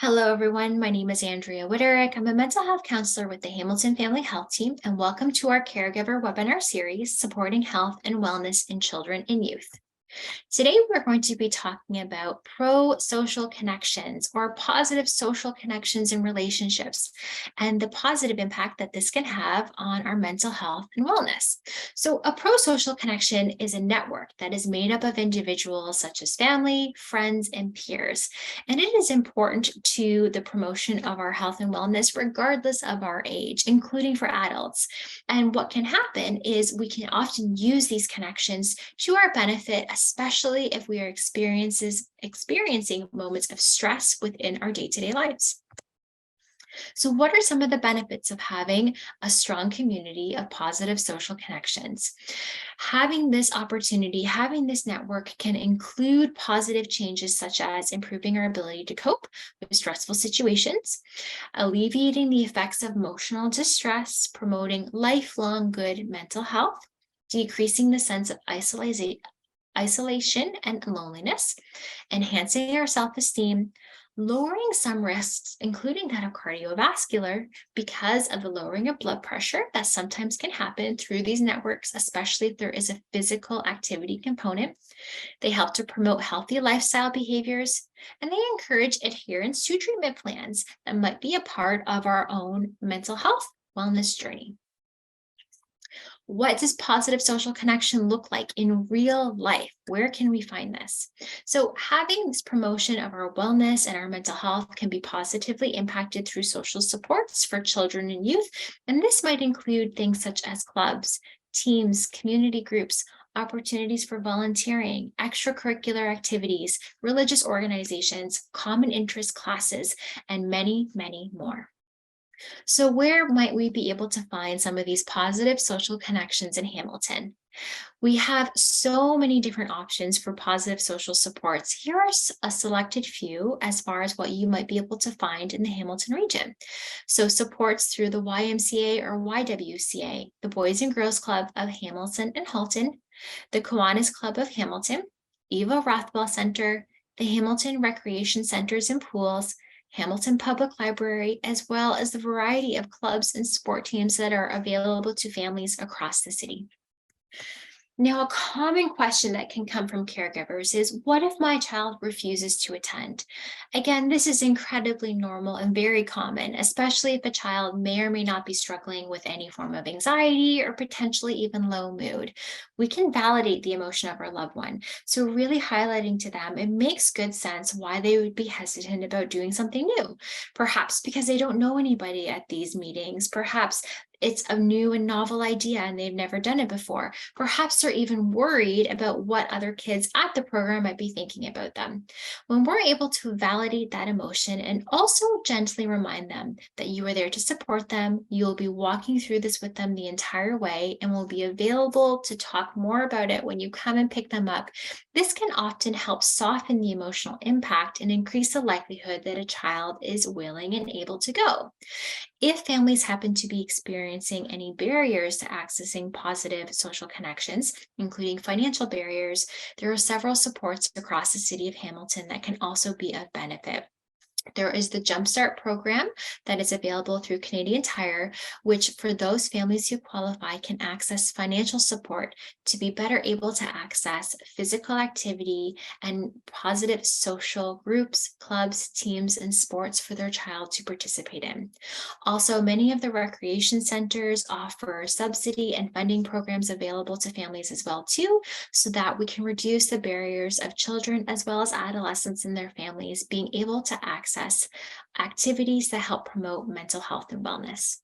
Hello, everyone. My name is Andrea Witterick. I'm a mental health counselor with the Hamilton Family Health Team, and welcome to our Caregiver webinar series, Supporting Health and Wellness in Children and Youth. Today, we're going to be talking about pro-social connections or positive social connections in relationships and the positive impact that this can have on our mental health and wellness. So a pro-social connection is a network that is made up of individuals such as family, friends, and peers. And it is important to the promotion of our health and wellness regardless of our age, including for adults. And what can happen is we can often use these connections to our benefit, especially if we are experiencing moments of stress within our day-to-day lives. So what are some of the benefits of having a strong community of positive social connections? Having this opportunity, having this network can include positive changes such as improving our ability to cope with stressful situations, alleviating the effects of emotional distress, promoting lifelong good mental health, decreasing the sense of isolation and loneliness, enhancing our self-esteem, lowering some risks, including that of cardiovascular, because of the lowering of blood pressure that sometimes can happen through these networks, especially if there is a physical activity component. They help to promote healthy lifestyle behaviors, and they encourage adherence to treatment plans that might be a part of our own mental health wellness journey. What does positive social connection look like in real life? Where can we find this? So having this promotion of our wellness and our mental health can be positively impacted through social supports for children and youth. And this might include things such as clubs, teams, community groups, opportunities for volunteering, extracurricular activities, religious organizations, common interest classes, and many, many more. So where might we be able to find some of these positive social connections in Hamilton? We have so many different options for positive social supports. Here are a selected few as far as what you might be able to find in the Hamilton region. So supports through the YMCA or YWCA, the Boys and Girls Club of Hamilton and Halton, the Kiwanis Club of Hamilton, Eva Rothwell Center, the Hamilton Recreation Centers and Pools, Hamilton Public Library, as well as the variety of clubs and sport teams that are available to families across the city. Now, a common question that can come from caregivers is, what if my child refuses to attend? Again, this is incredibly normal and very common, especially if a child may or may not be struggling with any form of anxiety or potentially even low mood. We can validate the emotion of our loved one. So really highlighting to them, it makes good sense why they would be hesitant about doing something new. Perhaps because they don't know anybody at these meetings. Perhaps it's a new and novel idea and they've never done it before. Perhaps they're even worried about what other kids at the program might be thinking about them. When we're able to validate that emotion and also gently remind them that you are there to support them, you'll be walking through this with them the entire way and will be available to talk more about it when you come and pick them up. This can often help soften the emotional impact and increase the likelihood that a child is willing and able to go. If families happen to be experiencing any barriers to accessing positive social connections, including financial barriers, there are several supports across the city of Hamilton that can also be of benefit. There is the Jumpstart program that is available through Canadian Tire, which for those families who qualify can access financial support to be better able to access physical activity and positive social groups, clubs, teams, and sports for their child to participate in. Also, many of the recreation centers offer subsidy and funding programs available to families as well too, so that we can reduce the barriers of children as well as adolescents and their families being able to access activities that help promote mental health and wellness.